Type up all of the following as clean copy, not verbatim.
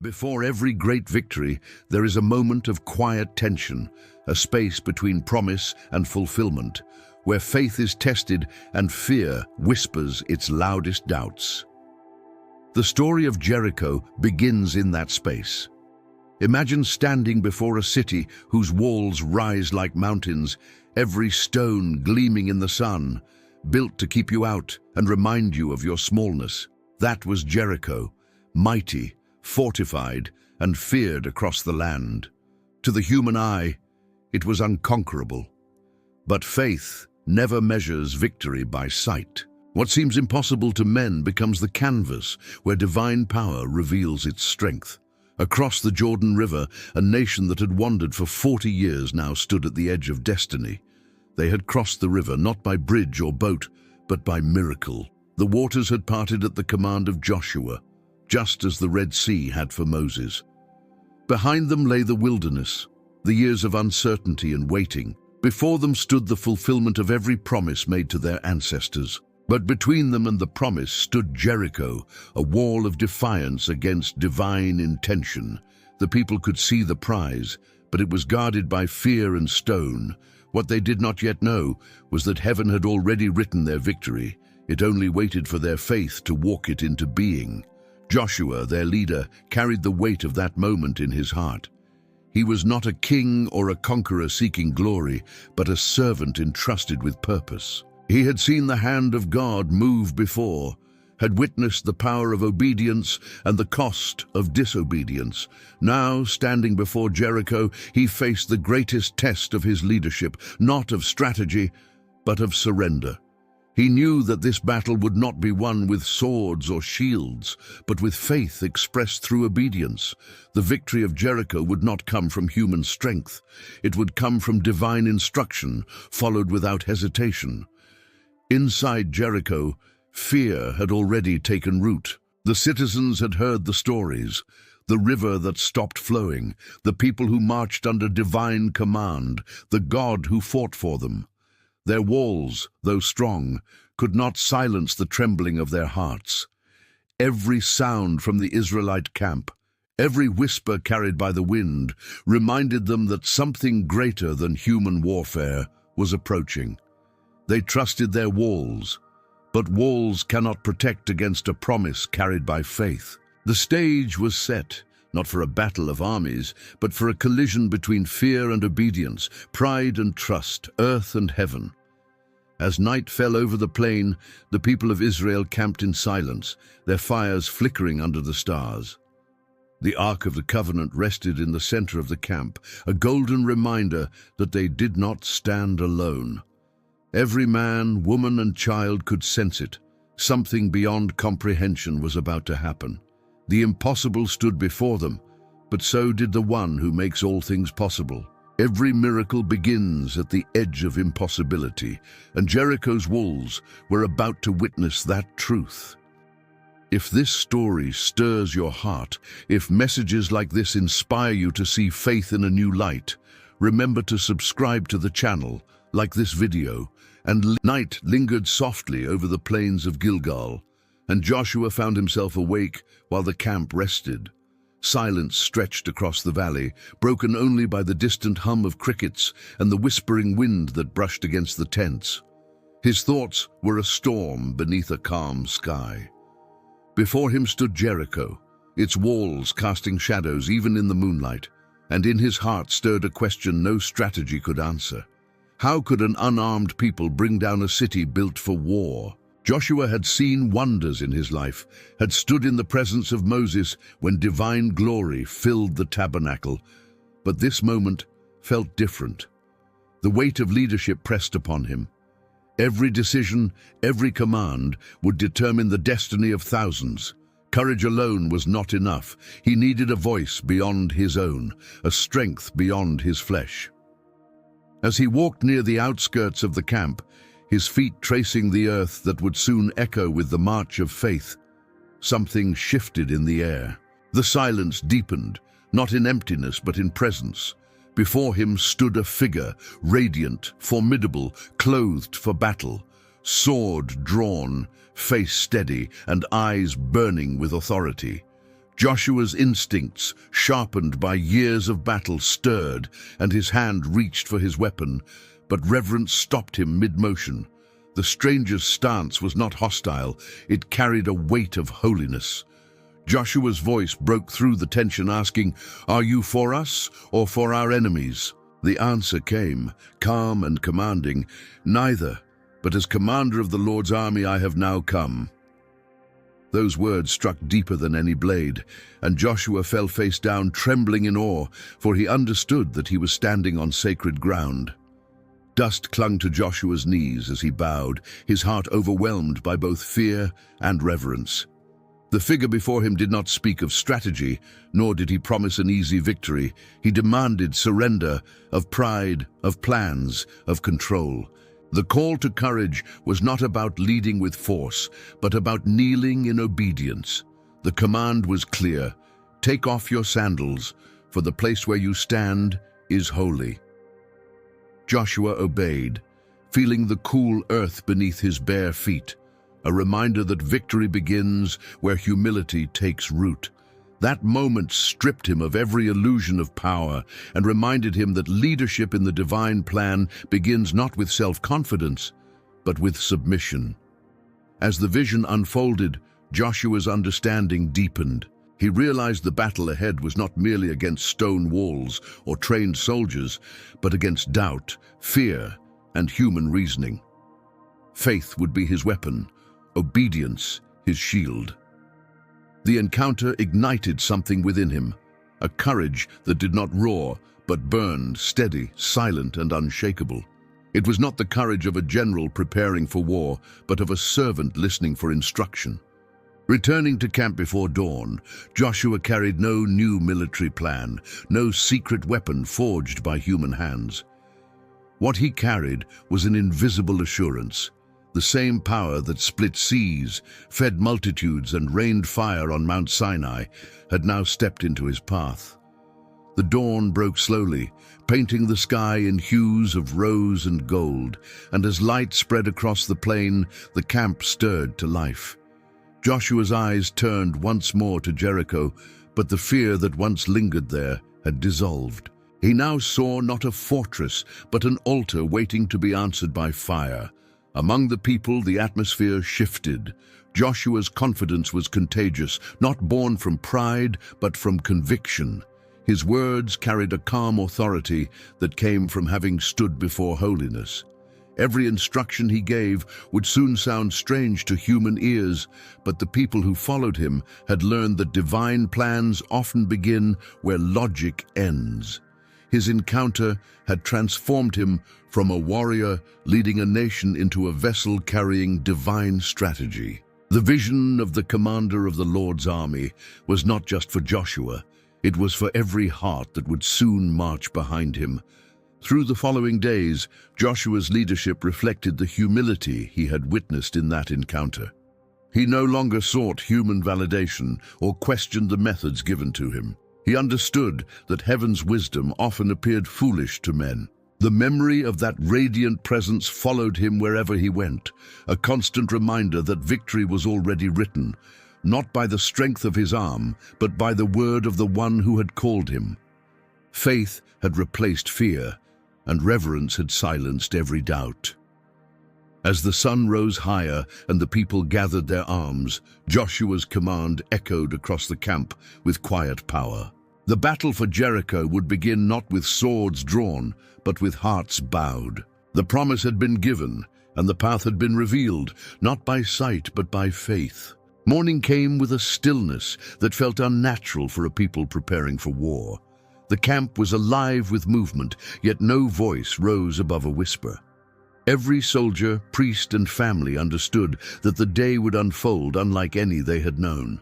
Before every great victory, there is a moment of quiet tension, a space between promise and fulfillment, where faith is tested and fear whispers its loudest doubts. The story of Jericho begins in that space. Imagine standing before a city whose walls rise like mountains, every stone gleaming in the sun, built to keep you out and remind you of your smallness. That was Jericho, mighty, fortified, and feared across the land. To the human eye, it was unconquerable. But faith never measures victory by sight. What seems impossible to men becomes the canvas where divine power reveals its strength. Across the Jordan River, a nation that had wandered for 40 years now stood at the edge of destiny. They had crossed the river not by bridge or boat, but by miracle. The waters had parted at the command of Joshua, just as the Red Sea had for Moses. Behind them lay the wilderness, the years of uncertainty and waiting. Before them stood the fulfillment of every promise made to their ancestors. But between them and the promise stood Jericho, a wall of defiance against divine intention. The people could see the prize, but it was guarded by fear and stone. What they did not yet know was that heaven had already written their victory. It only waited for their faith to walk it into being. Joshua, their leader, carried the weight of that moment in his heart. He was not a king or a conqueror seeking glory, but a servant entrusted with purpose. He had seen the hand of God move before, had witnessed the power of obedience and the cost of disobedience. Now, standing before Jericho, he faced the greatest test of his leadership, not of strategy, but of surrender. He knew that this battle would not be won with swords or shields, but with faith expressed through obedience. The victory of Jericho would not come from human strength. It would come from divine instruction, followed without hesitation. Inside Jericho, fear had already taken root. The citizens had heard the stories, the river that stopped flowing, the people who marched under divine command, the God who fought for them. Their walls, though strong, could not silence the trembling of their hearts. Every sound from the Israelite camp, every whisper carried by the wind, reminded them that something greater than human warfare was approaching. They trusted their walls, but walls cannot protect against a promise carried by faith. The stage was set, not for a battle of armies, but for a collision between fear and obedience, pride and trust, earth and heaven. As night fell over the plain, the people of Israel camped in silence, their fires flickering under the stars. The Ark of the Covenant rested in the center of the camp, a golden reminder that they did not stand alone. Every man, woman, and child could sense it. Something beyond comprehension was about to happen. The impossible stood before them, but so did the one who makes all things possible. Every miracle begins at the edge of impossibility, and Jericho's walls were about to witness that truth. If this story stirs your heart, if messages like this inspire you to see faith in a new light, remember to subscribe to the channel, like this video. And night lingered softly over the plains of Gilgal, and Joshua found himself awake while the camp rested. Silence stretched across the valley, broken only by the distant hum of crickets and the whispering wind that brushed against the tents. His thoughts were a storm beneath a calm sky. Before him stood Jericho, its walls casting shadows even in the moonlight, and in his heart stirred a question no strategy could answer. How could an unarmed people bring down a city built for war? Joshua had seen wonders in his life, had stood in the presence of Moses when divine glory filled the tabernacle. But this moment felt different. The weight of leadership pressed upon him. Every decision, every command would determine the destiny of thousands. Courage alone was not enough. He needed a voice beyond his own, a strength beyond his flesh. As he walked near the outskirts of the camp, his feet tracing the earth that would soon echo with the march of faith, something shifted in the air. The silence deepened, not in emptiness but in presence. Before him stood a figure, radiant, formidable, clothed for battle, sword drawn, face steady, and eyes burning with authority. Joshua's instincts, sharpened by years of battle, stirred, and his hand reached for his weapon, but reverence stopped him mid-motion. The stranger's stance was not hostile, it carried a weight of holiness. Joshua's voice broke through the tension, asking, "Are you for us or for our enemies?" The answer came, calm and commanding, "Neither, but as commander of the Lord's army I have now come." Those words struck deeper than any blade, and Joshua fell face down, trembling in awe, for he understood that he was standing on sacred ground. Dust clung to Joshua's knees as he bowed, his heart overwhelmed by both fear and reverence. The figure before him did not speak of strategy, nor did he promise an easy victory. He demanded surrender of pride, of plans, of control. The call to courage was not about leading with force, but about kneeling in obedience. The command was clear: take off your sandals, for the place where you stand is holy. Joshua obeyed, feeling the cool earth beneath his bare feet, a reminder that victory begins where humility takes root. That moment stripped him of every illusion of power and reminded him that leadership in the divine plan begins not with self-confidence, but with submission. As the vision unfolded, Joshua's understanding deepened. He realized the battle ahead was not merely against stone walls or trained soldiers, but against doubt, fear, and human reasoning. Faith would be his weapon, obedience his shield. The encounter ignited something within him, a courage that did not roar, but burned, steady, silent, and unshakable. It was not the courage of a general preparing for war, but of a servant listening for instruction. Returning to camp before dawn, Joshua carried no new military plan, no secret weapon forged by human hands. What he carried was an invisible assurance. The same power that split seas, fed multitudes, and rained fire on Mount Sinai had now stepped into his path. The dawn broke slowly, painting the sky in hues of rose and gold, and as light spread across the plain, the camp stirred to life. Joshua's eyes turned once more to Jericho, but the fear that once lingered there had dissolved. He now saw not a fortress, but an altar waiting to be answered by fire. Among the people, the atmosphere shifted. Joshua's confidence was contagious, not born from pride, but from conviction. His words carried a calm authority that came from having stood before holiness. Every instruction he gave would soon sound strange to human ears, but the people who followed him had learned that divine plans often begin where logic ends. His encounter had transformed him from a warrior leading a nation into a vessel carrying divine strategy. The vision of the commander of the Lord's army was not just for Joshua, it was for every heart that would soon march behind him. Through the following days, Joshua's leadership reflected the humility he had witnessed in that encounter. He no longer sought human validation or questioned the methods given to him. He understood that heaven's wisdom often appeared foolish to men. The memory of that radiant presence followed him wherever he went, a constant reminder that victory was already written, not by the strength of his arm, but by the word of the one who had called him. Faith had replaced fear, and reverence had silenced every doubt. As the sun rose higher and the people gathered their arms, Joshua's command echoed across the camp with quiet power. The battle for Jericho would begin not with swords drawn, but with hearts bowed. The promise had been given, and the path had been revealed, not by sight but by faith. Morning came with a stillness that felt unnatural for a people preparing for war. The camp was alive with movement, yet no voice rose above a whisper. Every soldier, priest, and family understood that the day would unfold unlike any they had known.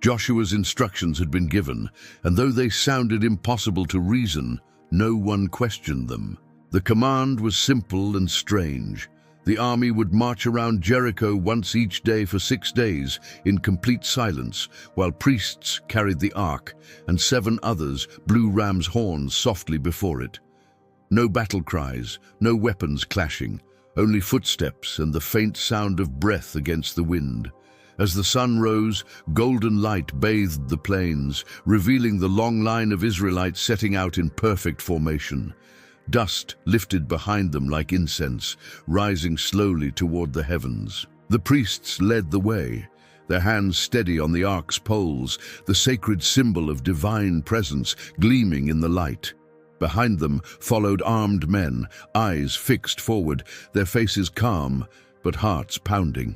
Joshua's instructions had been given, and though they sounded impossible to reason, no one questioned them. The command was simple and strange. The army would march around Jericho once each day for 6 days in complete silence, while priests carried the ark, and 7 others blew ram's horns softly before it. No battle cries, no weapons clashing, only footsteps and the faint sound of breath against the wind. As the sun rose, golden light bathed the plains, revealing the long line of Israelites setting out in perfect formation. Dust lifted behind them like incense, rising slowly toward the heavens. The priests led the way, their hands steady on the ark's poles, the sacred symbol of divine presence gleaming in the light. Behind them followed armed men, eyes fixed forward, their faces calm, but hearts pounding.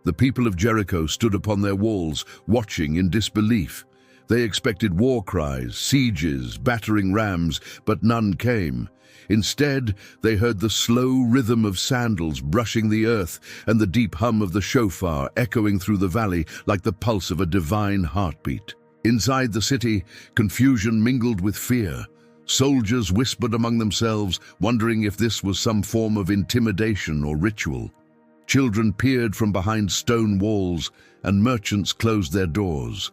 The people of Jericho stood upon their walls, watching in disbelief. They expected war cries, sieges, battering rams, but none came. Instead, they heard the slow rhythm of sandals brushing the earth and the deep hum of the shofar echoing through the valley like the pulse of a divine heartbeat. Inside the city, confusion mingled with fear. Soldiers whispered among themselves, wondering if this was some form of intimidation or ritual. Children peered from behind stone walls, and merchants closed their doors.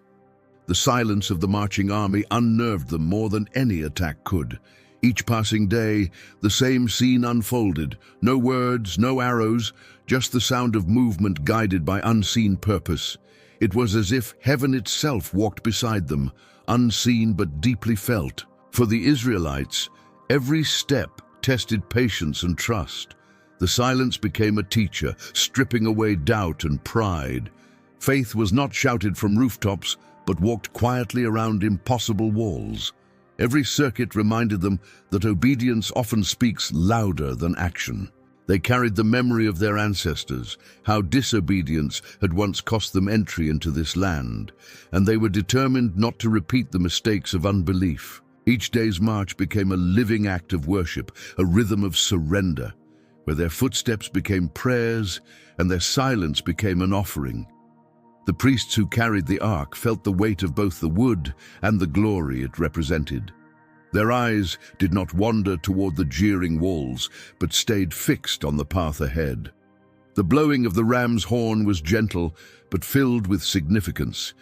The silence of the marching army unnerved them more than any attack could. Each passing day, the same scene unfolded. No words, no arrows, just the sound of movement guided by unseen purpose. It was as if heaven itself walked beside them, unseen but deeply felt. For the Israelites, every step tested patience and trust. The silence became a teacher, stripping away doubt and pride. Faith was not shouted from rooftops, but walked quietly around impossible walls. Every circuit reminded them that obedience often speaks louder than action. They carried the memory of their ancestors, how disobedience had once cost them entry into this land, and they were determined not to repeat the mistakes of unbelief. Each day's march became a living act of worship, a rhythm of surrender, where their footsteps became prayers and their silence became an offering. The priests who carried the ark felt the weight of both the wood and the glory it represented. Their eyes did not wander toward the jeering walls, but stayed fixed on the path ahead. The blowing of the ram's horn was gentle, but filled with significance,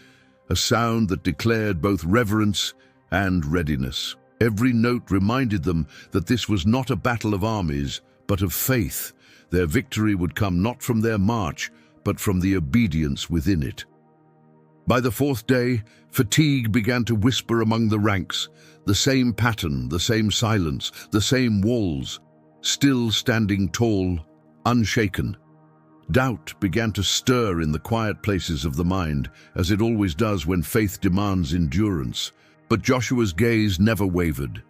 a sound that declared both reverence and readiness. Every note reminded them that this was not a battle of armies, but of faith. Their victory would come not from their march, but from the obedience within it. By the fourth day, fatigue began to whisper among the ranks. The same pattern, the same silence, the same walls, still standing tall, unshaken. Doubt began to stir in the quiet places of the mind, as it always does when faith demands endurance. But Joshua's gaze never wavered.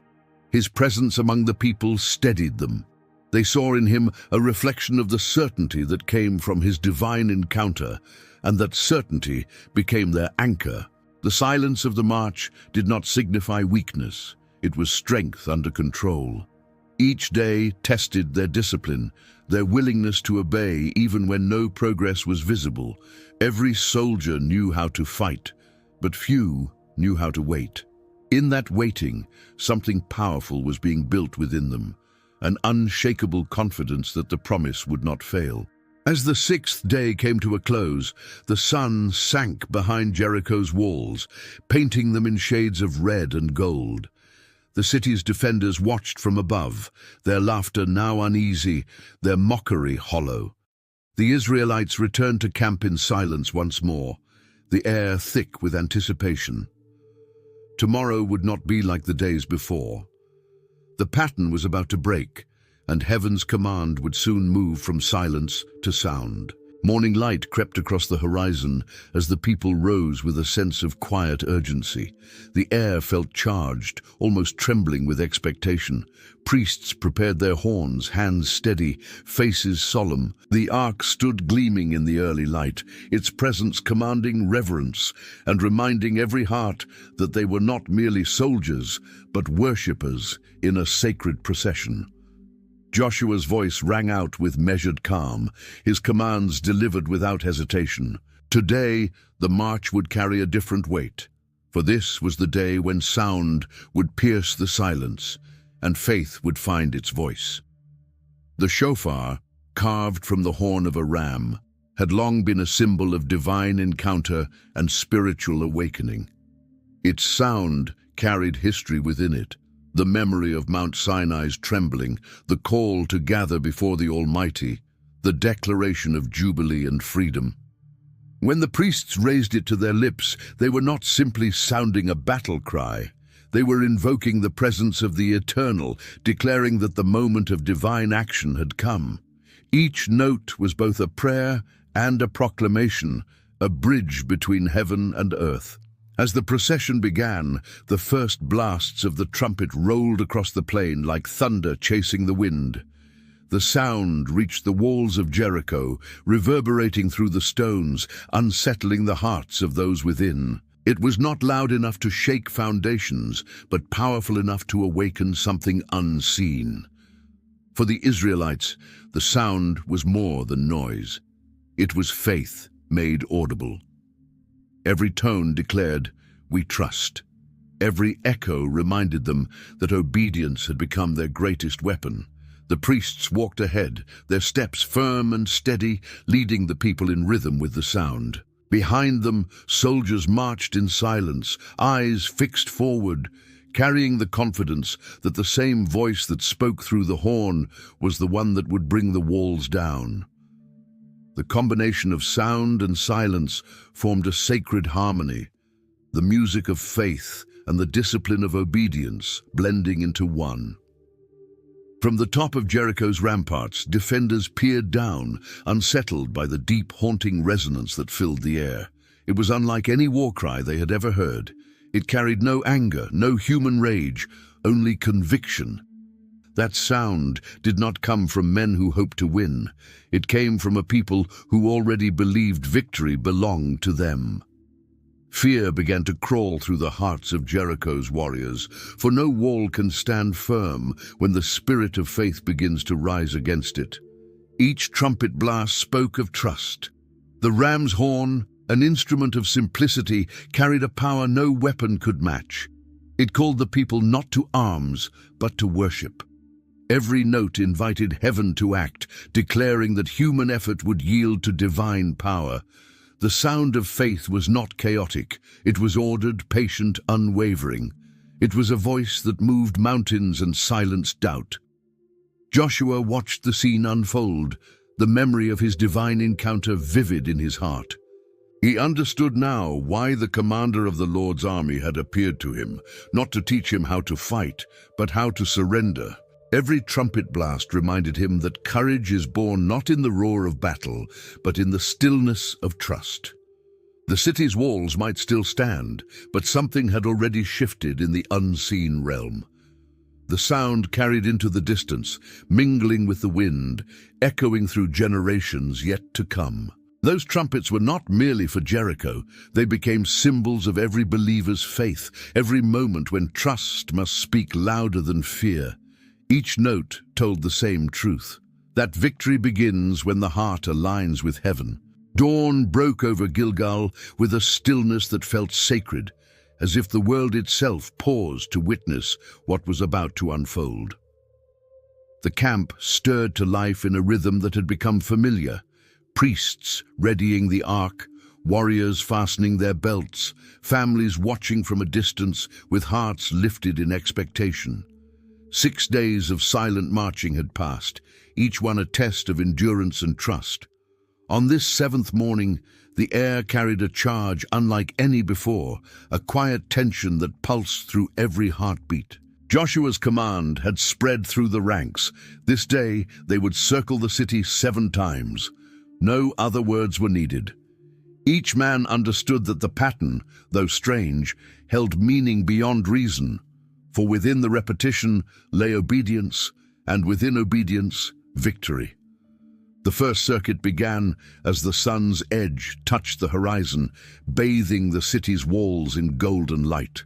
His presence among the people steadied them. They saw in him a reflection of the certainty that came from his divine encounter, and that certainty became their anchor. The silence of the march did not signify weakness. It was strength under control. Each day tested their discipline, their willingness to obey even when no progress was visible. Every soldier knew how to fight, but few knew how to wait. In that waiting, something powerful was being built within them, an unshakable confidence that the promise would not fail. As the sixth day came to a close, the sun sank behind Jericho's walls, painting them in shades of red and gold. The city's defenders watched from above, their laughter now uneasy, their mockery hollow. The Israelites returned to camp in silence once more, the air thick with anticipation. Tomorrow would not be like the days before. The pattern was about to break, and heaven's command would soon move from silence to sound. Morning light crept across the horizon as the people rose with a sense of quiet urgency. The air felt charged, almost trembling with expectation. Priests prepared their horns, hands steady, faces solemn. The ark stood gleaming in the early light, its presence commanding reverence and reminding every heart that they were not merely soldiers, but worshippers in a sacred procession. Joshua's voice rang out with measured calm, his commands delivered without hesitation. Today, the march would carry a different weight, for this was the day when sound would pierce the silence, and faith would find its voice. The shofar, carved from the horn of a ram, had long been a symbol of divine encounter and spiritual awakening. Its sound carried history within it, the memory of Mount Sinai's trembling, the call to gather before the Almighty, the declaration of jubilee and freedom. When the priests raised it to their lips, they were not simply sounding a battle cry. They were invoking the presence of the Eternal, declaring that the moment of divine action had come. Each note was both a prayer and a proclamation, a bridge between heaven and earth. As the procession began, the first blasts of the trumpet rolled across the plain like thunder chasing the wind. The sound reached the walls of Jericho, reverberating through the stones, unsettling the hearts of those within. It was not loud enough to shake foundations, but powerful enough to awaken something unseen. For the Israelites, the sound was more than noise. It was faith made audible. Every tone declared, "We trust." Every echo reminded them that obedience had become their greatest weapon. The priests walked ahead, their steps firm and steady, leading the people in rhythm with the sound. Behind them, soldiers marched in silence, eyes fixed forward, carrying the confidence that the same voice that spoke through the horn was the one that would bring the walls down. The combination of sound and silence formed a sacred harmony, the music of faith and the discipline of obedience blending into one. From the top of Jericho's ramparts, defenders peered down, unsettled by the deep, haunting resonance that filled the air. It was unlike any war cry they had ever heard. It carried no anger, no human rage, only conviction. That sound did not come from men who hoped to win. It came from a people who already believed victory belonged to them. Fear began to crawl through the hearts of Jericho's warriors, for no wall can stand firm when the spirit of faith begins to rise against it. Each trumpet blast spoke of trust. The ram's horn, an instrument of simplicity, carried a power no weapon could match. It called the people not to arms, but to worship. Every note invited heaven to act, declaring that human effort would yield to divine power. The sound of faith was not chaotic. It was ordered, patient, unwavering. It was a voice that moved mountains and silenced doubt. Joshua watched the scene unfold, the memory of his divine encounter vivid in his heart. He understood now why the commander of the Lord's army had appeared to him, not to teach him how to fight, but how to surrender. Every trumpet blast reminded him that courage is born not in the roar of battle, but in the stillness of trust. The city's walls might still stand, but something had already shifted in the unseen realm. The sound carried into the distance, mingling with the wind, echoing through generations yet to come. Those trumpets were not merely for Jericho. They became symbols of every believer's faith, every moment when trust must speak louder than fear. Each note told the same truth, that victory begins when the heart aligns with heaven. Dawn broke over Gilgal with a stillness that felt sacred, as if the world itself paused to witness what was about to unfold. The camp stirred to life in a rhythm that had become familiar. Priests readying the ark, warriors fastening their belts, families watching from a distance with hearts lifted in expectation. 6 days of silent marching had passed, each one a test of endurance and trust. On this 7th morning, the air carried a charge unlike any before, a quiet tension that pulsed through every heartbeat. Joshua's command had spread through the ranks. This day, they would circle the city 7 times. No other words were needed. Each man understood that the pattern, though strange, held meaning beyond reason. For within the repetition lay obedience, and within obedience, victory. The first circuit began as the sun's edge touched the horizon, bathing the city's walls in golden light.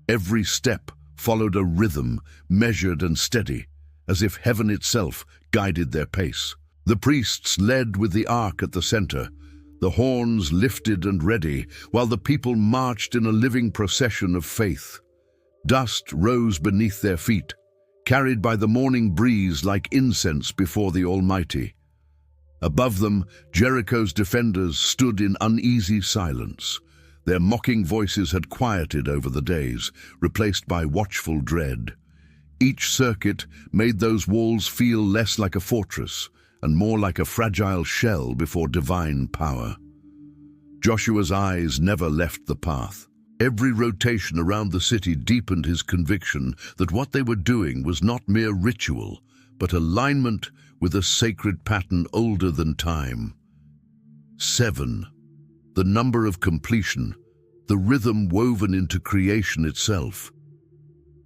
Every step followed a rhythm, measured and steady, as if heaven itself guided their pace. The priests led with the ark at the center, the horns lifted and ready, while the people marched in a living procession of faith. Dust rose beneath their feet, carried by the morning breeze like incense before the Almighty. Above them, Jericho's defenders stood in uneasy silence. Their mocking voices had quieted over the days, replaced by watchful dread. Each circuit made those walls feel less like a fortress and more like a fragile shell before divine power. Joshua's eyes never left the path. Every rotation around the city deepened his conviction that what they were doing was not mere ritual, but alignment with a sacred pattern older than time. 7. The number of completion, the rhythm woven into creation itself.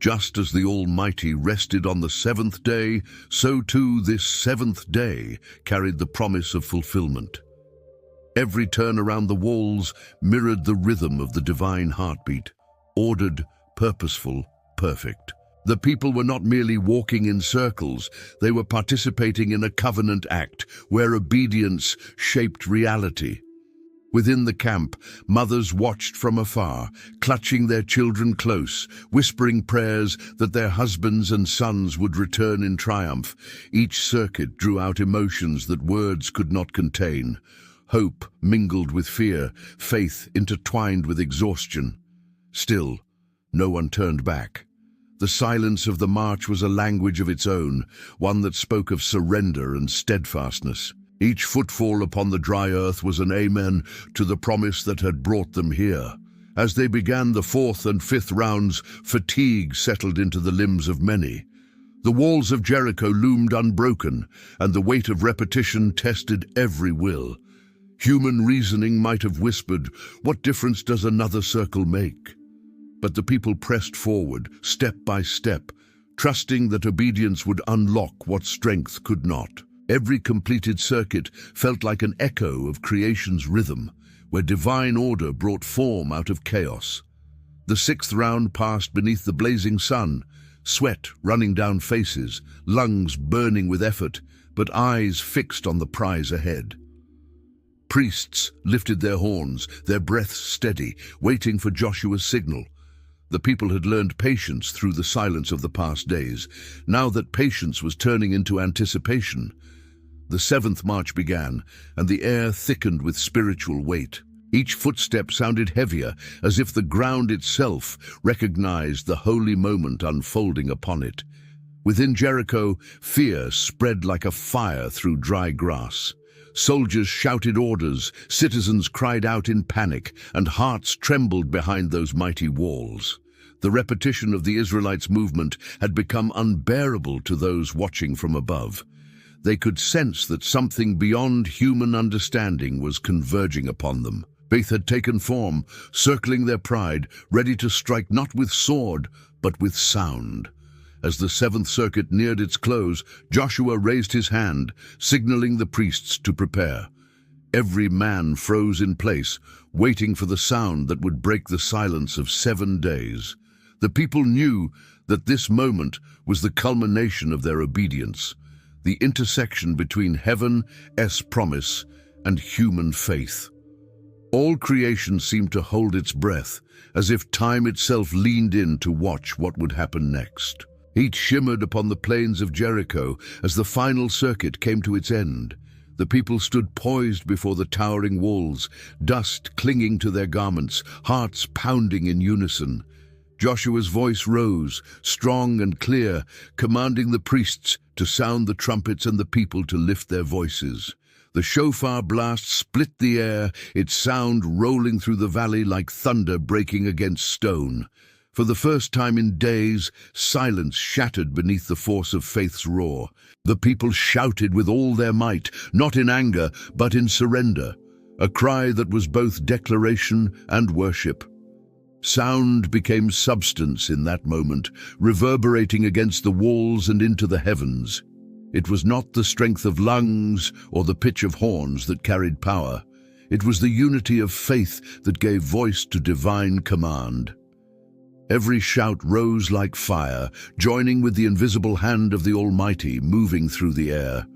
Just as the Almighty rested on the seventh day, so too this seventh day carried the promise of fulfillment. Every turn around the walls mirrored the rhythm of the divine heartbeat, ordered, purposeful, perfect. The people were not merely walking in circles, they were participating in a covenant act where obedience shaped reality. Within the camp, mothers watched from afar, clutching their children close, whispering prayers that their husbands and sons would return in triumph. Each circuit drew out emotions that words could not contain. Hope mingled with fear, faith intertwined with exhaustion. Still, no one turned back. The silence of the march was a language of its own, one that spoke of surrender and steadfastness. Each footfall upon the dry earth was an amen to the promise that had brought them here. As they began the fourth and fifth rounds, fatigue settled into the limbs of many. The walls of Jericho loomed unbroken, and the weight of repetition tested every will. Human reasoning might have whispered, "What difference does another circle make?" But the people pressed forward, step by step, trusting that obedience would unlock what strength could not. Every completed circuit felt like an echo of creation's rhythm, where divine order brought form out of chaos. The sixth round passed beneath the blazing sun, sweat running down faces, lungs burning with effort, but eyes fixed on the prize ahead. Priests lifted their horns, their breaths steady, waiting for Joshua's signal. The people had learned patience through the silence of the past days. Now that patience was turning into anticipation, the seventh march began, and the air thickened with spiritual weight. Each footstep sounded heavier, as if the ground itself recognized the holy moment unfolding upon it. Within Jericho, fear spread like a fire through dry grass. Soldiers shouted orders, citizens cried out in panic, and hearts trembled behind those mighty walls. The repetition of the Israelites' movement had become unbearable to those watching from above. They could sense that something beyond human understanding was converging upon them. Faith had taken form, circling their pride, ready to strike not with sword, but with sound. As the seventh circuit neared its close, Joshua raised his hand, signaling the priests to prepare. Every man froze in place, waiting for the sound that would break the silence of 7 days. The people knew that this moment was the culmination of their obedience, the intersection between heaven's promise and human faith. All creation seemed to hold its breath, as if time itself leaned in to watch what would happen next. Heat shimmered upon the plains of Jericho as the final circuit came to its end. The people stood poised before the towering walls, dust clinging to their garments, hearts pounding in unison. Joshua's voice rose, strong and clear, commanding the priests to sound the trumpets and the people to lift their voices. The shofar blast split the air, its sound rolling through the valley like thunder breaking against stone. For the first time in days, silence shattered beneath the force of faith's roar. The people shouted with all their might, not in anger, but in surrender, a cry that was both declaration and worship. Sound became substance in that moment, reverberating against the walls and into the heavens. It was not the strength of lungs or the pitch of horns that carried power. It was the unity of faith that gave voice to divine command. Every shout rose like fire, joining with the invisible hand of the Almighty moving through the air.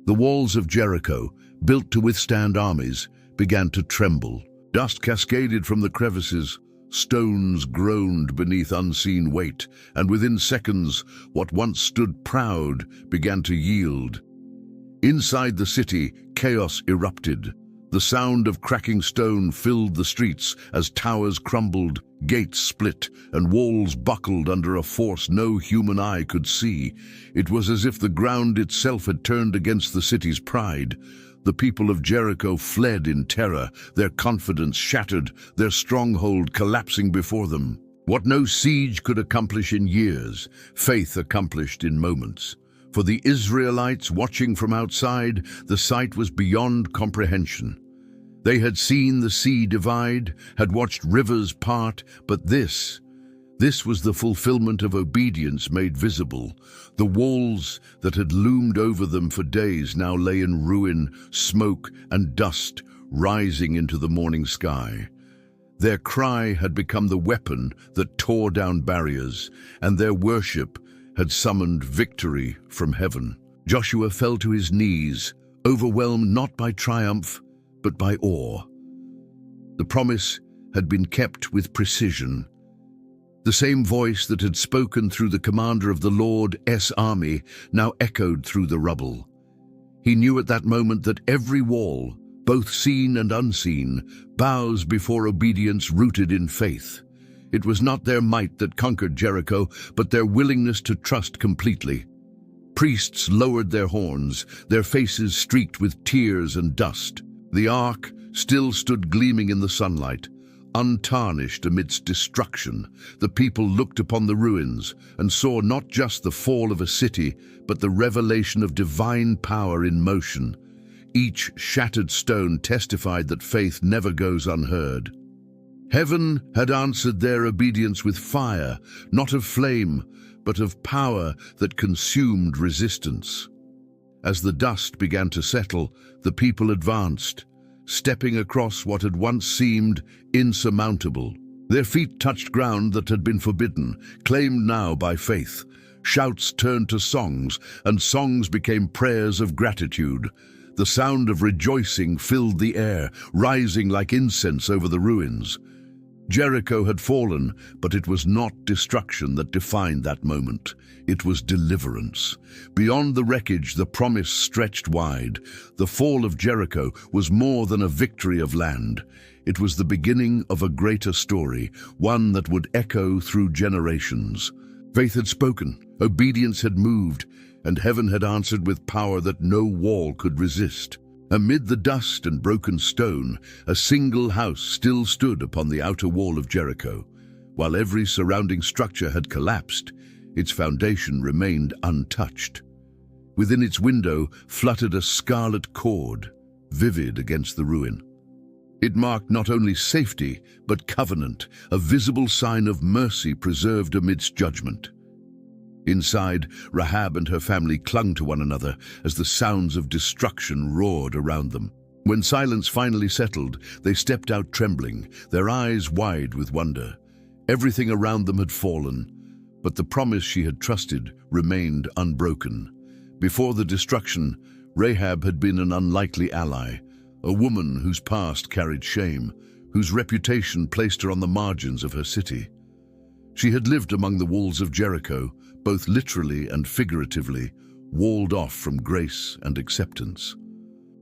The walls of Jericho, built to withstand armies, began to tremble. Dust cascaded from the crevices, stones groaned beneath unseen weight, and within seconds, what once stood proud began to yield. Inside the city, chaos erupted. The sound of cracking stone filled the streets as towers crumbled, gates split, and walls buckled under a force no human eye could see. It was as if the ground itself had turned against the city's pride. The people of Jericho fled in terror, their confidence shattered, their stronghold collapsing before them. What no siege could accomplish in years, faith accomplished in moments. For the Israelites watching from outside, the sight was beyond comprehension. They had seen the sea divide, had watched rivers part, but this was the fulfillment of obedience made visible. The walls that had loomed over them for days now lay in ruin, smoke and dust rising into the morning sky. Their cry had become the weapon that tore down barriers, and their worship had summoned victory from heaven. Joshua fell to his knees, overwhelmed not by triumph, but by awe. The promise had been kept with precision. The same voice that had spoken through the commander of the Lord's army now echoed through the rubble. He knew at that moment that every wall, both seen and unseen, bows before obedience rooted in faith. It was not their might that conquered Jericho, but their willingness to trust completely. Priests lowered their horns, their faces streaked with tears and dust. The ark still stood gleaming in the sunlight, untarnished amidst destruction. The people looked upon the ruins and saw not just the fall of a city, but the revelation of divine power in motion. Each shattered stone testified that faith never goes unheard. Heaven had answered their obedience with fire, not of flame, but of power that consumed resistance. As the dust began to settle, the people advanced, stepping across what had once seemed insurmountable. Their feet touched ground that had been forbidden, claimed now by faith. Shouts turned to songs, and songs became prayers of gratitude. The sound of rejoicing filled the air, rising like incense over the ruins. Jericho had fallen, but it was not destruction that defined that moment. It was deliverance. Beyond the wreckage, the promise stretched wide. The fall of Jericho was more than a victory of land. It was the beginning of a greater story, one that would echo through generations. Faith had spoken, obedience had moved, and heaven had answered with power that no wall could resist. Amid the dust and broken stone, a single house still stood upon the outer wall of Jericho. While every surrounding structure had collapsed, its foundation remained untouched. Within its window fluttered a scarlet cord, vivid against the ruin. It marked not only safety, but covenant, a visible sign of mercy preserved amidst judgment. Inside, Rahab and her family clung to one another as the sounds of destruction roared around them. When silence finally settled, they stepped out trembling, their eyes wide with wonder. Everything around them had fallen, but the promise she had trusted remained unbroken. Before the destruction, Rahab had been an unlikely ally, a woman whose past carried shame, whose reputation placed her on the margins of her city. She had lived among the walls of Jericho, both literally and figuratively, walled off from grace and acceptance.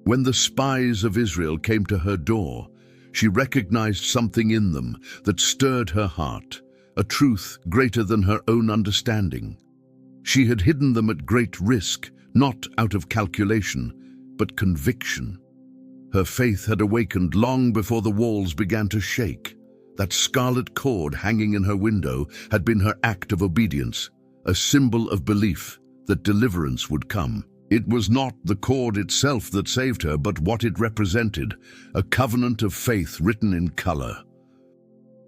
When the spies of Israel came to her door, she recognized something in them that stirred her heart, a truth greater than her own understanding. She had hidden them at great risk, not out of calculation, but conviction. Her faith had awakened long before the walls began to shake. That scarlet cord hanging in her window had been her act of obedience, a symbol of belief that deliverance would come. It was not the cord itself that saved her, but what it represented, a covenant of faith written in color.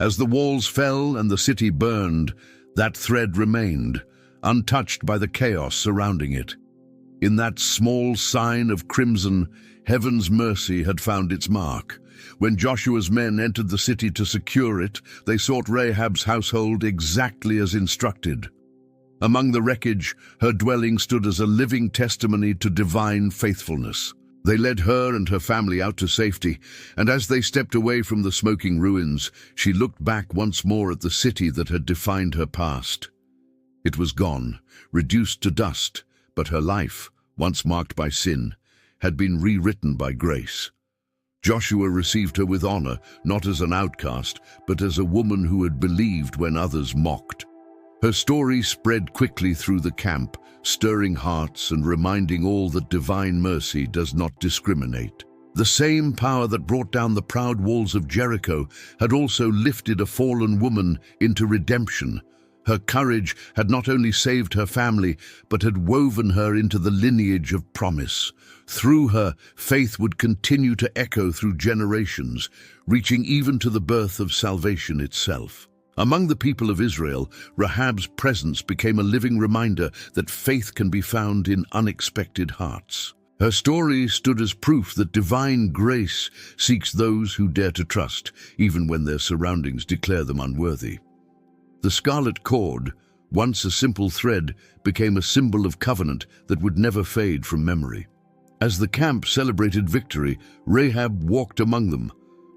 As the walls fell and the city burned, that thread remained, untouched by the chaos surrounding it. In that small sign of crimson, heaven's mercy had found its mark. When Joshua's men entered the city to secure it, they sought Rahab's household exactly as instructed. Among the wreckage, her dwelling stood as a living testimony to divine faithfulness. They led her and her family out to safety, and as they stepped away from the smoking ruins, she looked back once more at the city that had defined her past. It was gone, reduced to dust, but her life, once marked by sin, had been rewritten by grace. Joshua received her with honor, not as an outcast, but as a woman who had believed when others mocked. Her story spread quickly through the camp, stirring hearts and reminding all that divine mercy does not discriminate. The same power that brought down the proud walls of Jericho had also lifted a fallen woman into redemption. Her courage had not only saved her family, but had woven her into the lineage of promise. Through her, faith would continue to echo through generations, reaching even to the birth of salvation itself. Among the people of Israel, Rahab's presence became a living reminder that faith can be found in unexpected hearts. Her story stood as proof that divine grace seeks those who dare to trust, even when their surroundings declare them unworthy. The scarlet cord, once a simple thread, became a symbol of covenant that would never fade from memory. As the camp celebrated victory, Rahab walked among them,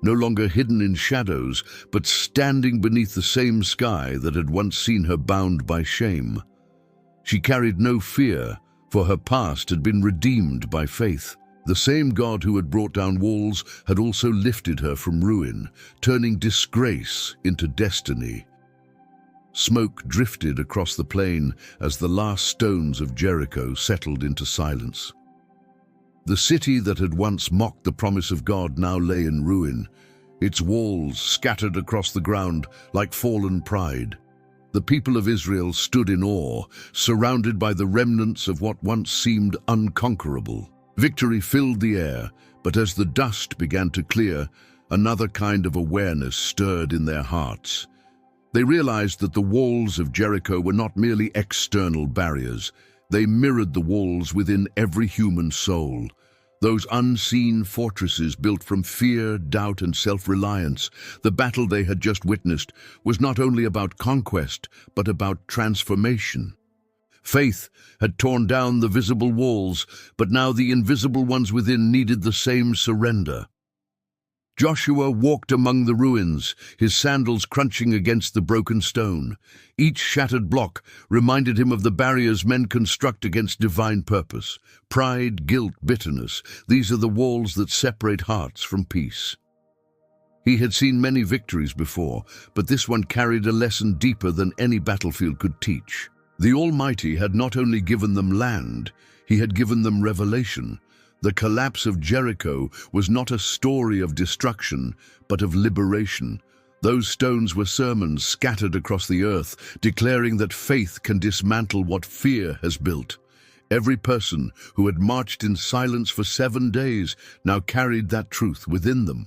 no longer hidden in shadows, but standing beneath the same sky that had once seen her bound by shame. She carried no fear, for her past had been redeemed by faith. The same God who had brought down walls had also lifted her from ruin, turning disgrace into destiny. Smoke drifted across the plain as the last stones of Jericho settled into silence. The city that had once mocked the promise of God now lay in ruin, its walls scattered across the ground like fallen pride. The people of Israel stood in awe, surrounded by the remnants of what once seemed unconquerable. Victory filled the air, but as the dust began to clear, another kind of awareness stirred in their hearts. They realized that the walls of Jericho were not merely external barriers. They mirrored the walls within every human soul. Those unseen fortresses built from fear, doubt, and self-reliance. The battle they had just witnessed was not only about conquest, but about transformation. Faith had torn down the visible walls, but now the invisible ones within needed the same surrender. Joshua walked among the ruins, his sandals crunching against the broken stone. Each shattered block reminded him of the barriers men construct against divine purpose. Pride, guilt, bitterness, these are the walls that separate hearts from peace. He had seen many victories before, but this one carried a lesson deeper than any battlefield could teach. The Almighty had not only given them land, He had given them revelation. The collapse of Jericho was not a story of destruction, but of liberation. Those stones were sermons scattered across the earth, declaring that faith can dismantle what fear has built. Every person who had marched in silence for 7 days now carried that truth within them.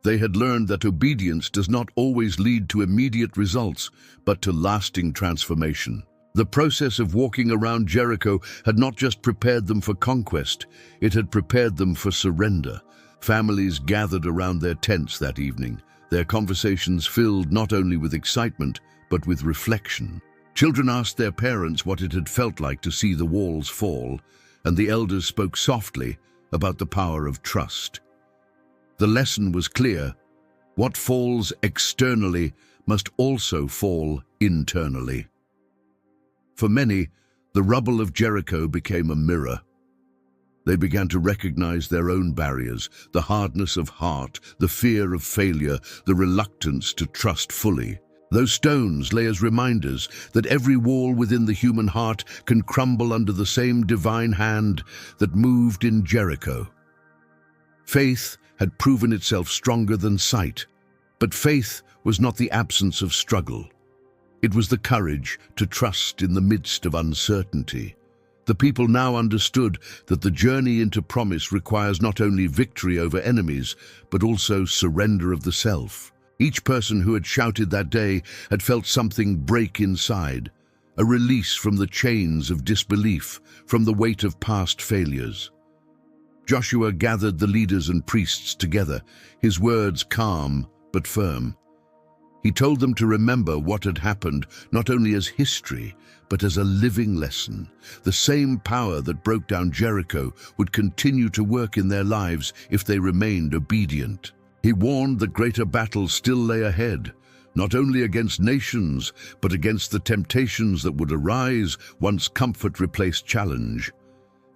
They had learned that obedience does not always lead to immediate results, but to lasting transformation. The process of walking around Jericho had not just prepared them for conquest, it had prepared them for surrender. Families gathered around their tents that evening, their conversations filled not only with excitement, but with reflection. Children asked their parents what it had felt like to see the walls fall, and the elders spoke softly about the power of trust. The lesson was clear: what falls externally must also fall internally. For many, the rubble of Jericho became a mirror. They began to recognize their own barriers, the hardness of heart, the fear of failure, the reluctance to trust fully. Those stones lay as reminders that every wall within the human heart can crumble under the same divine hand that moved in Jericho. Faith had proven itself stronger than sight, but faith was not the absence of struggle. It was the courage to trust in the midst of uncertainty. The people now understood that the journey into promise requires not only victory over enemies, but also surrender of the self. Each person who had shouted that day had felt something break inside, a release from the chains of disbelief, from the weight of past failures. Joshua gathered the leaders and priests together, his words calm but firm. He told them to remember what had happened not only as history, but as a living lesson. The same power that broke down Jericho would continue to work in their lives if they remained obedient. He warned that greater battles still lay ahead, not only against nations, but against the temptations that would arise once comfort replaced challenge.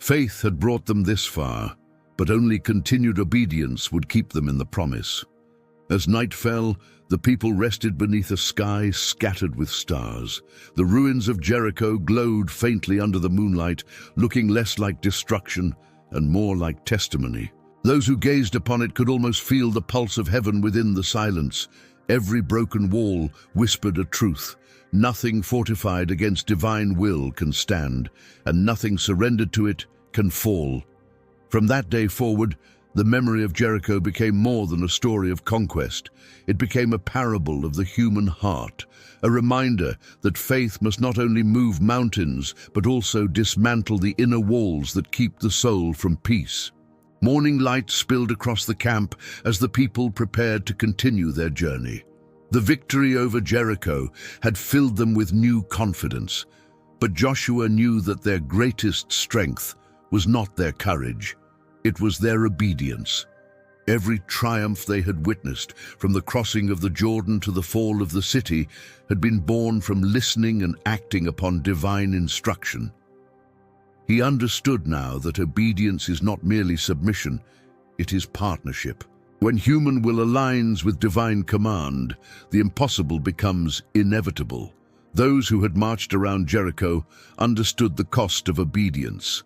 Faith had brought them this far, but only continued obedience would keep them in the promise. As night fell, The people rested beneath a sky scattered with stars. The ruins of Jericho glowed faintly under the moonlight, looking less like destruction and more like testimony. Those who gazed upon it could almost feel the pulse of heaven within the silence. Every broken wall whispered a truth. Nothing fortified against divine will can stand, and nothing surrendered to it can fall. From that day forward, the memory of Jericho became more than a story of conquest. It became a parable of the human heart, a reminder that faith must not only move mountains, but also dismantle the inner walls that keep the soul from peace. Morning light spilled across the camp as the people prepared to continue their journey. The victory over Jericho had filled them with new confidence, but Joshua knew that their greatest strength was not their courage. It was their obedience. Every triumph they had witnessed, from the crossing of the Jordan to the fall of the city, had been born from listening and acting upon divine instruction. He understood now that obedience is not merely submission, it is partnership. When human will aligns with divine command, the impossible becomes inevitable. Those who had marched around Jericho understood the cost of obedience.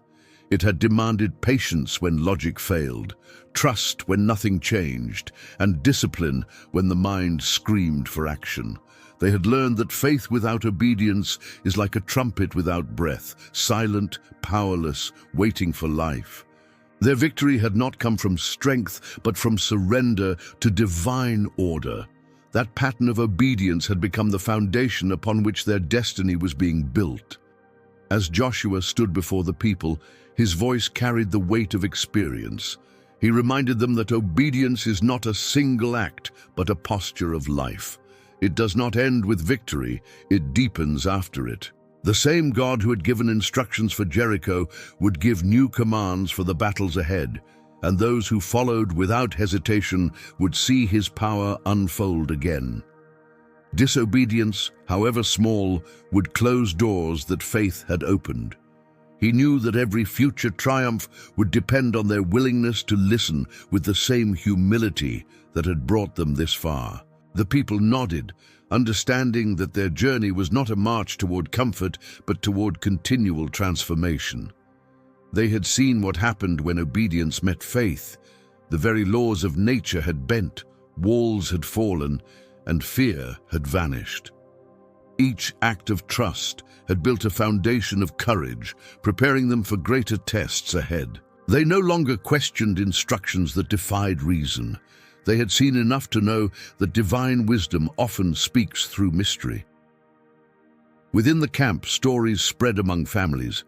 It had demanded patience when logic failed, trust when nothing changed, and discipline when the mind screamed for action. They had learned that faith without obedience is like a trumpet without breath, silent, powerless, waiting for life. Their victory had not come from strength, but from surrender to divine order. That pattern of obedience had become the foundation upon which their destiny was being built. As Joshua stood before the people, his voice carried the weight of experience. He reminded them that obedience is not a single act, but a posture of life. It does not end with victory, it deepens after it. The same God who had given instructions for Jericho would give new commands for the battles ahead, and those who followed without hesitation would see his power unfold again. Disobedience, however small, would close doors that faith had opened. He knew that every future triumph would depend on their willingness to listen with the same humility that had brought them this far. The people nodded, understanding that their journey was not a march toward comfort, but toward continual transformation. They had seen what happened when obedience met faith. The very laws of nature had bent, walls had fallen, and fear had vanished. Each act of trust had built a foundation of courage, preparing them for greater tests ahead. They no longer questioned instructions that defied reason. They had seen enough to know that divine wisdom often speaks through mystery. Within the camp, stories spread among families.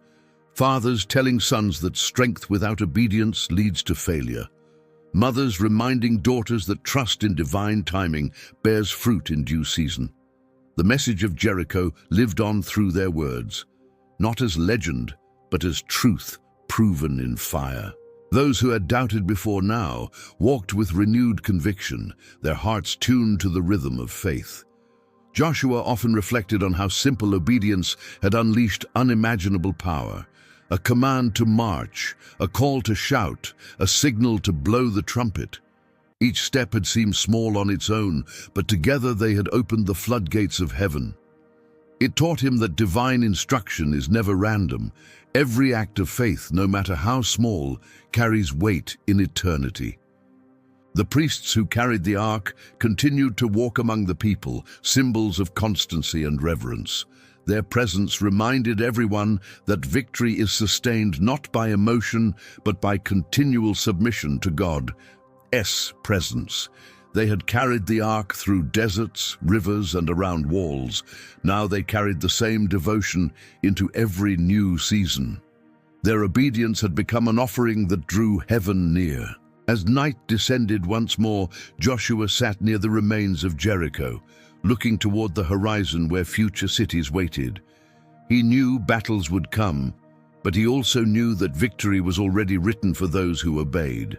Fathers telling sons that strength without obedience leads to failure. Mothers reminding daughters that trust in divine timing bears fruit in due season. The message of Jericho lived on through their words, not as legend, but as truth proven in fire. Those who had doubted before now walked with renewed conviction, their hearts tuned to the rhythm of faith. Joshua often reflected on how simple obedience had unleashed unimaginable power. A command to march, a call to shout, a signal to blow the trumpet. Each step had seemed small on its own, but together they had opened the floodgates of heaven. It taught him that divine instruction is never random. Every act of faith, no matter how small, carries weight in eternity. The priests who carried the ark continued to walk among the people, symbols of constancy and reverence. Their presence reminded everyone that victory is sustained not by emotion, but by continual submission to God's presence. They had carried the ark through deserts, rivers, and around walls. Now they carried the same devotion into every new season. Their obedience had become an offering that drew heaven near. As night descended once more, Joshua sat near the remains of Jericho, looking toward the horizon where future cities waited. He knew battles would come, but he also knew that victory was already written for those who obeyed.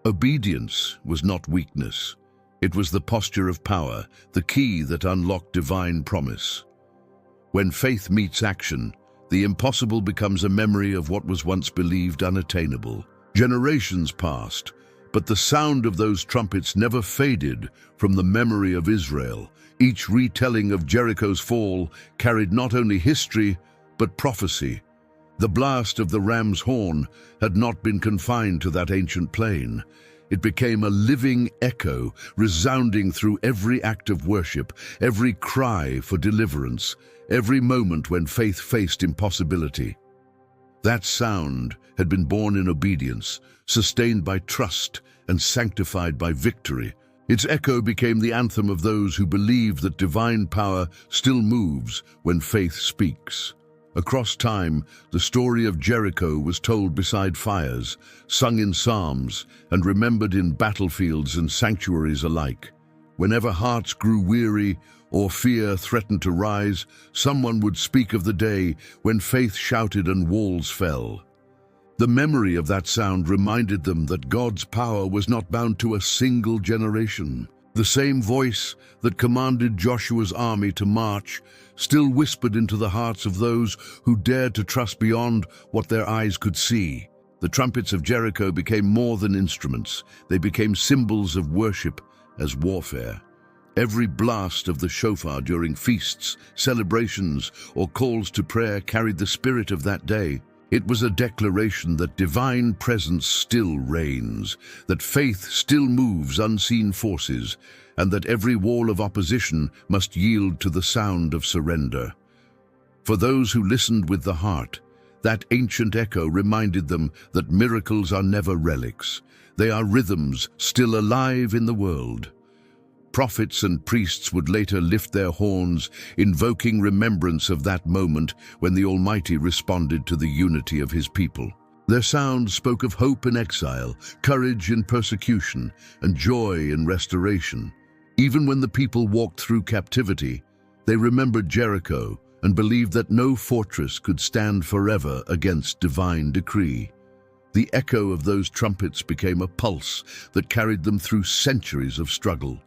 Obedience was not weakness. It was the posture of power, the key that unlocked divine promise. When faith meets action, the impossible becomes a memory of what was once believed unattainable. Generations passed, But the sound of those trumpets never faded from the memory of Israel. Each retelling of Jericho's fall carried not only history, but prophecy. The blast of the ram's horn had not been confined to that ancient plain. It became a living echo, resounding through every act of worship, every cry for deliverance, every moment when faith faced impossibility. That sound had been born in obedience, sustained by trust, and sanctified by victory. Its echo became the anthem of those who believe that divine power still moves when faith speaks. Across time, the story of Jericho was told beside fires, sung in psalms, and remembered in battlefields and sanctuaries alike. Whenever hearts grew weary or fear threatened to rise, someone would speak of the day when faith shouted and walls fell. The memory of that sound reminded them that God's power was not bound to a single generation. The same voice that commanded Joshua's army to march still whispered into the hearts of those who dared to trust beyond what their eyes could see. The trumpets of Jericho became more than instruments. They became symbols of worship as warfare. Every blast of the shofar during feasts, celebrations, or calls to prayer carried the spirit of that day. It was a declaration that divine presence still reigns, that faith still moves unseen forces, and that every wall of opposition must yield to the sound of surrender. For those who listened with the heart, that ancient echo reminded them that miracles are never relics. They are rhythms still alive in the world. Prophets and priests would later lift their horns, invoking remembrance of that moment when the Almighty responded to the unity of His people. Their sound spoke of hope in exile, courage in persecution, and joy in restoration. Even when the people walked through captivity, they remembered Jericho and believed that no fortress could stand forever against divine decree. The echo of those trumpets became a pulse that carried them through centuries of struggle.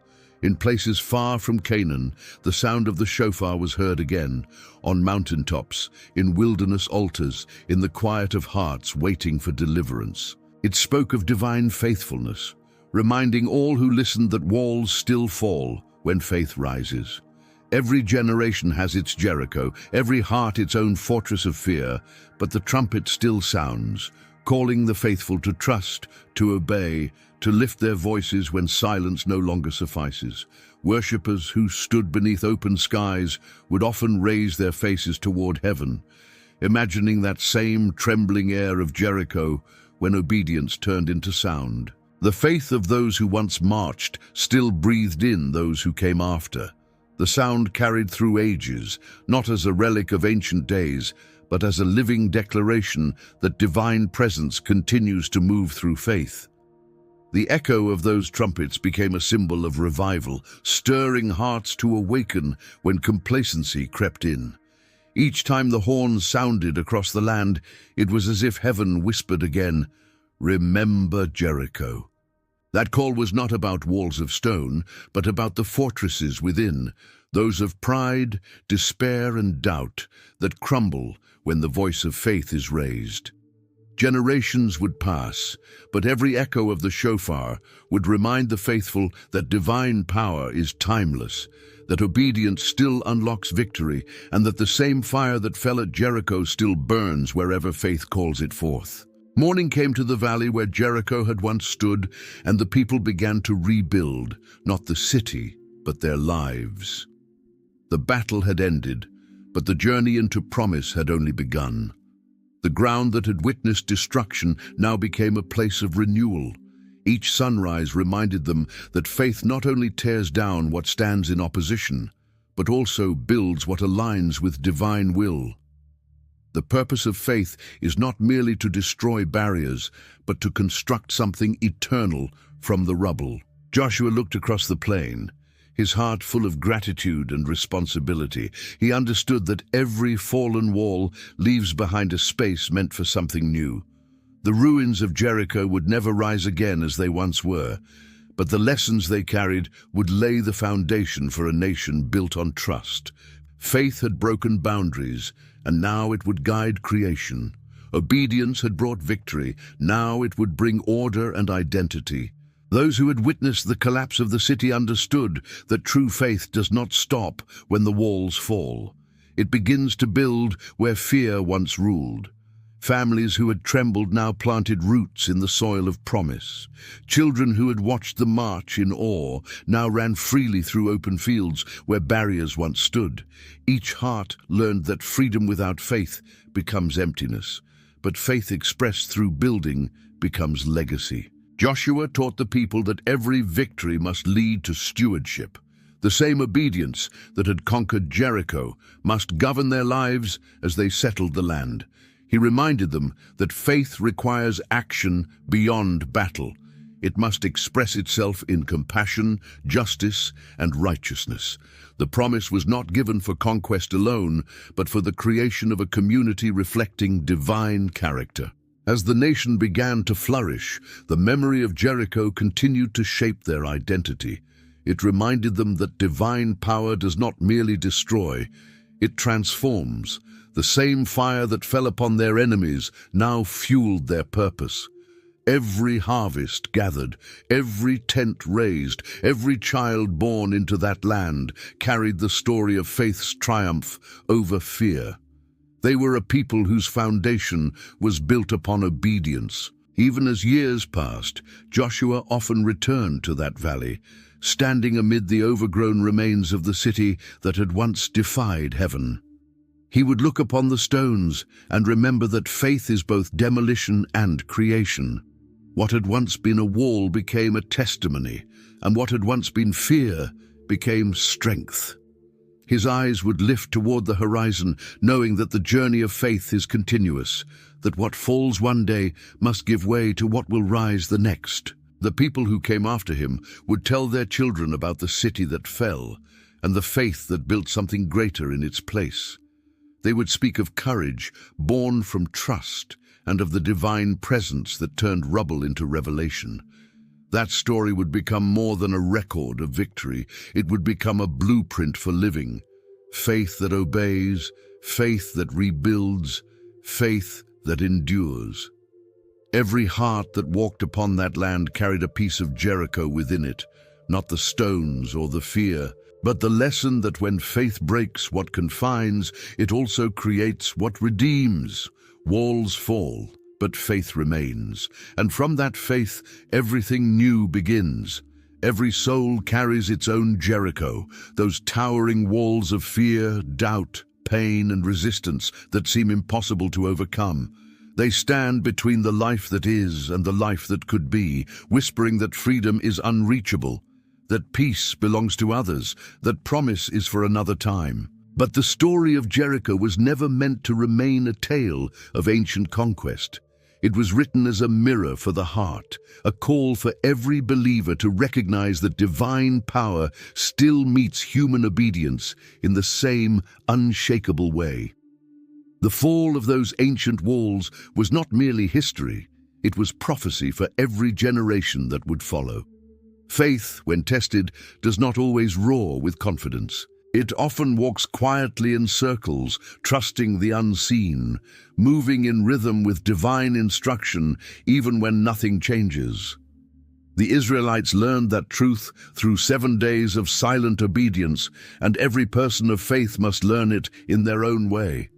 In places far from Canaan, the sound of the shofar was heard again, on mountaintops, in wilderness altars, in the quiet of hearts waiting for deliverance. It spoke of divine faithfulness, reminding all who listened that walls still fall when faith rises. Every generation has its Jericho, every heart its own fortress of fear, but the trumpet still sounds, calling the faithful to trust, to obey, to lift their voices when silence no longer suffices. Worshippers who stood beneath open skies would often raise their faces toward heaven, imagining that same trembling air of Jericho when obedience turned into sound. The faith of those who once marched still breathed in those who came after. The sound carried through ages, not as a relic of ancient days, but as a living declaration that divine presence continues to move through faith. The echo of those trumpets became a symbol of revival, stirring hearts to awaken when complacency crept in. Each time the horns sounded across the land, it was as if heaven whispered again, "Remember Jericho." That call was not about walls of stone, but about the fortresses within, those of pride, despair, and doubt that crumble when the voice of faith is raised. Generations would pass, but every echo of the shofar would remind the faithful that divine power is timeless, that obedience still unlocks victory, and that the same fire that fell at Jericho still burns wherever faith calls it forth. Morning came to the valley where Jericho had once stood, and the people began to rebuild, not the city, but their lives. The battle had ended, but the journey into promise had only begun. The ground that had witnessed destruction now became a place of renewal. Each sunrise reminded them that faith not only tears down what stands in opposition, but also builds what aligns with divine will. The purpose of faith is not merely to destroy barriers, but to construct something eternal from the rubble. Joshua looked across the plain, his heart full of gratitude and responsibility. He understood that every fallen wall leaves behind a space meant for something new. The ruins of Jericho would never rise again as they once were, but the lessons they carried would lay the foundation for a nation built on trust. Faith had broken boundaries, and now it would guide creation. Obedience had brought victory, now it would bring order and identity. Those who had witnessed the collapse of the city understood that true faith does not stop when the walls fall. It begins to build where fear once ruled. Families who had trembled now planted roots in the soil of promise. Children who had watched the march in awe now ran freely through open fields where barriers once stood. Each heart learned that freedom without faith becomes emptiness, but faith expressed through building becomes legacy. Joshua taught the people that every victory must lead to stewardship. The same obedience that had conquered Jericho must govern their lives as they settled the land. He reminded them that faith requires action beyond battle. It must express itself in compassion, justice, and righteousness. The promise was not given for conquest alone, but for the creation of a community reflecting divine character. As the nation began to flourish, the memory of Jericho continued to shape their identity. It reminded them that divine power does not merely destroy, it transforms. The same fire that fell upon their enemies now fueled their purpose. Every harvest gathered, every tent raised, every child born into that land carried the story of faith's triumph over fear. They were a people whose foundation was built upon obedience. Even as years passed, Joshua often returned to that valley, standing amid the overgrown remains of the city that had once defied heaven. He would look upon the stones and remember that faith is both demolition and creation. What had once been a wall became a testimony, and what had once been fear became strength. His eyes would lift toward the horizon, knowing that the journey of faith is continuous, that what falls one day must give way to what will rise the next. The people who came after him would tell their children about the city that fell and the faith that built something greater in its place. They would speak of courage born from trust and of the divine presence that turned rubble into revelation. That story would become more than a record of victory. It would become a blueprint for living. Faith that obeys, faith that rebuilds, faith that endures. Every heart that walked upon that land carried a piece of Jericho within it, not the stones or the fear, but the lesson that when faith breaks what confines, it also creates what redeems. Walls fall, but faith remains, and from that faith, everything new begins. Every soul carries its own Jericho, those towering walls of fear, doubt, pain, and resistance that seem impossible to overcome. They stand between the life that is and the life that could be, whispering that freedom is unreachable, that peace belongs to others, that promise is for another time. But the story of Jericho was never meant to remain a tale of ancient conquest. It was written as a mirror for the heart, a call for every believer to recognize that divine power still meets human obedience in the same unshakable way. The fall of those ancient walls was not merely history, it was prophecy for every generation that would follow. Faith, when tested, does not always roar with confidence. It often walks quietly in circles, trusting the unseen, moving in rhythm with divine instruction even when nothing changes. The Israelites learned that truth through 7 days of silent obedience, and every person of faith must learn it in their own way.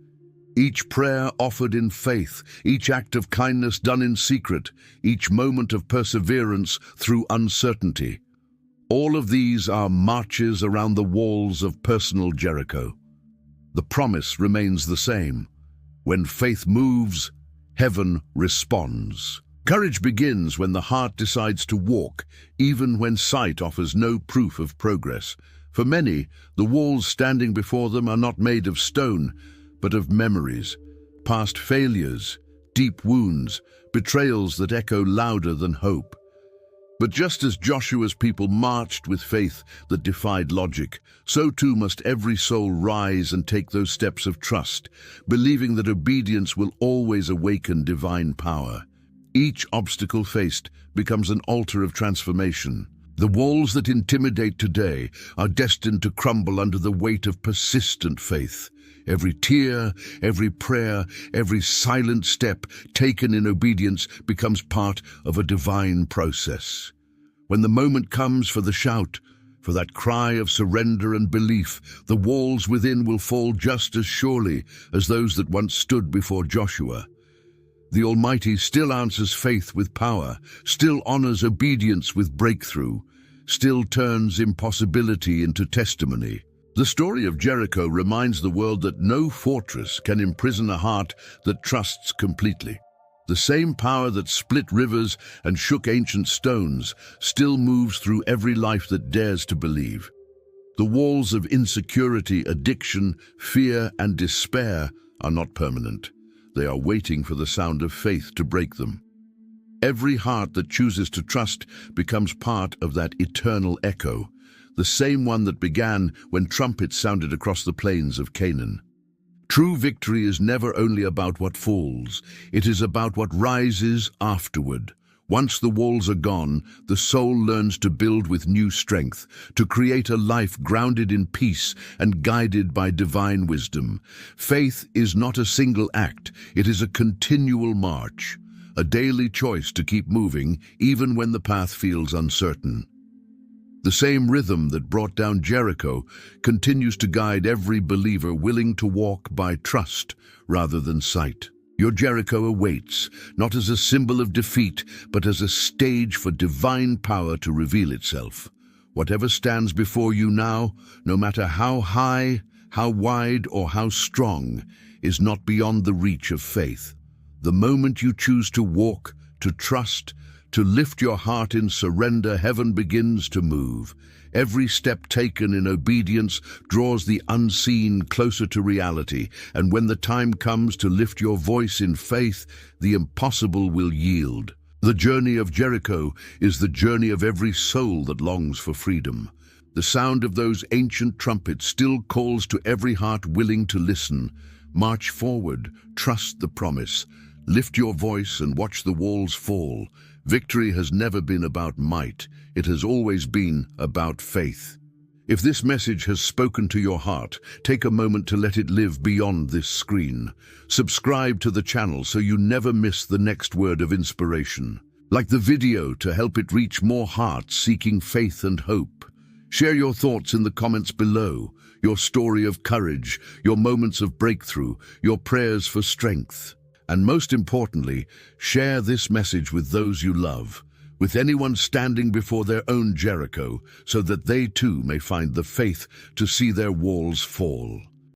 Each prayer offered in faith, each act of kindness done in secret, each moment of perseverance through uncertainty. All of these are marches around the walls of personal Jericho. The promise remains the same. When faith moves, heaven responds. Courage begins when the heart decides to walk, even when sight offers no proof of progress. For many, the walls standing before them are not made of stone, but of memories, past failures, deep wounds, betrayals that echo louder than hope. But just as Joshua's people marched with faith that defied logic, so too must every soul rise and take those steps of trust, believing that obedience will always awaken divine power. Each obstacle faced becomes an altar of transformation. The walls that intimidate today are destined to crumble under the weight of persistent faith. Every tear, every prayer, every silent step taken in obedience becomes part of a divine process. When the moment comes for the shout, for that cry of surrender and belief, the walls within will fall just as surely as those that once stood before Joshua. The Almighty still answers faith with power, still honors obedience with breakthrough, still turns impossibility into testimony. The story of Jericho reminds the world that no fortress can imprison a heart that trusts completely. The same power that split rivers and shook ancient stones still moves through every life that dares to believe. The walls of insecurity, addiction, fear, and despair are not permanent. They are waiting for the sound of faith to break them. Every heart that chooses to trust becomes part of that eternal echo, the same one that began when trumpets sounded across the plains of Canaan. True victory is never only about what falls, it is about what rises afterward. Once the walls are gone, the soul learns to build with new strength, to create a life grounded in peace and guided by divine wisdom. Faith is not a single act, it is a continual march, a daily choice to keep moving even when the path feels uncertain. The same rhythm that brought down Jericho continues to guide every believer willing to walk by trust rather than sight. Your Jericho awaits, not as a symbol of defeat, but as a stage for divine power to reveal itself. Whatever stands before you now, no matter how high, how wide, or how strong, is not beyond the reach of faith. The moment you choose to walk, to trust, to lift your heart in surrender, heaven begins to move. Every step taken in obedience draws the unseen closer to reality, and when the time comes to lift your voice in faith, the impossible will yield. The journey of Jericho is the journey of every soul that longs for freedom. The sound of those ancient trumpets still calls to every heart willing to listen. March forward, trust the promise. Lift your voice and watch the walls fall. Victory has never been about might. It has always been about faith. If this message has spoken to your heart, take a moment to let it live beyond this screen. Subscribe to the channel so you never miss the next word of inspiration. Like the video to help it reach more hearts seeking faith and hope. Share your thoughts in the comments below, your story of courage, your moments of breakthrough, your prayers for strength. And most importantly, share this message with those you love, with anyone standing before their own Jericho, so that they too may find the faith to see their walls fall.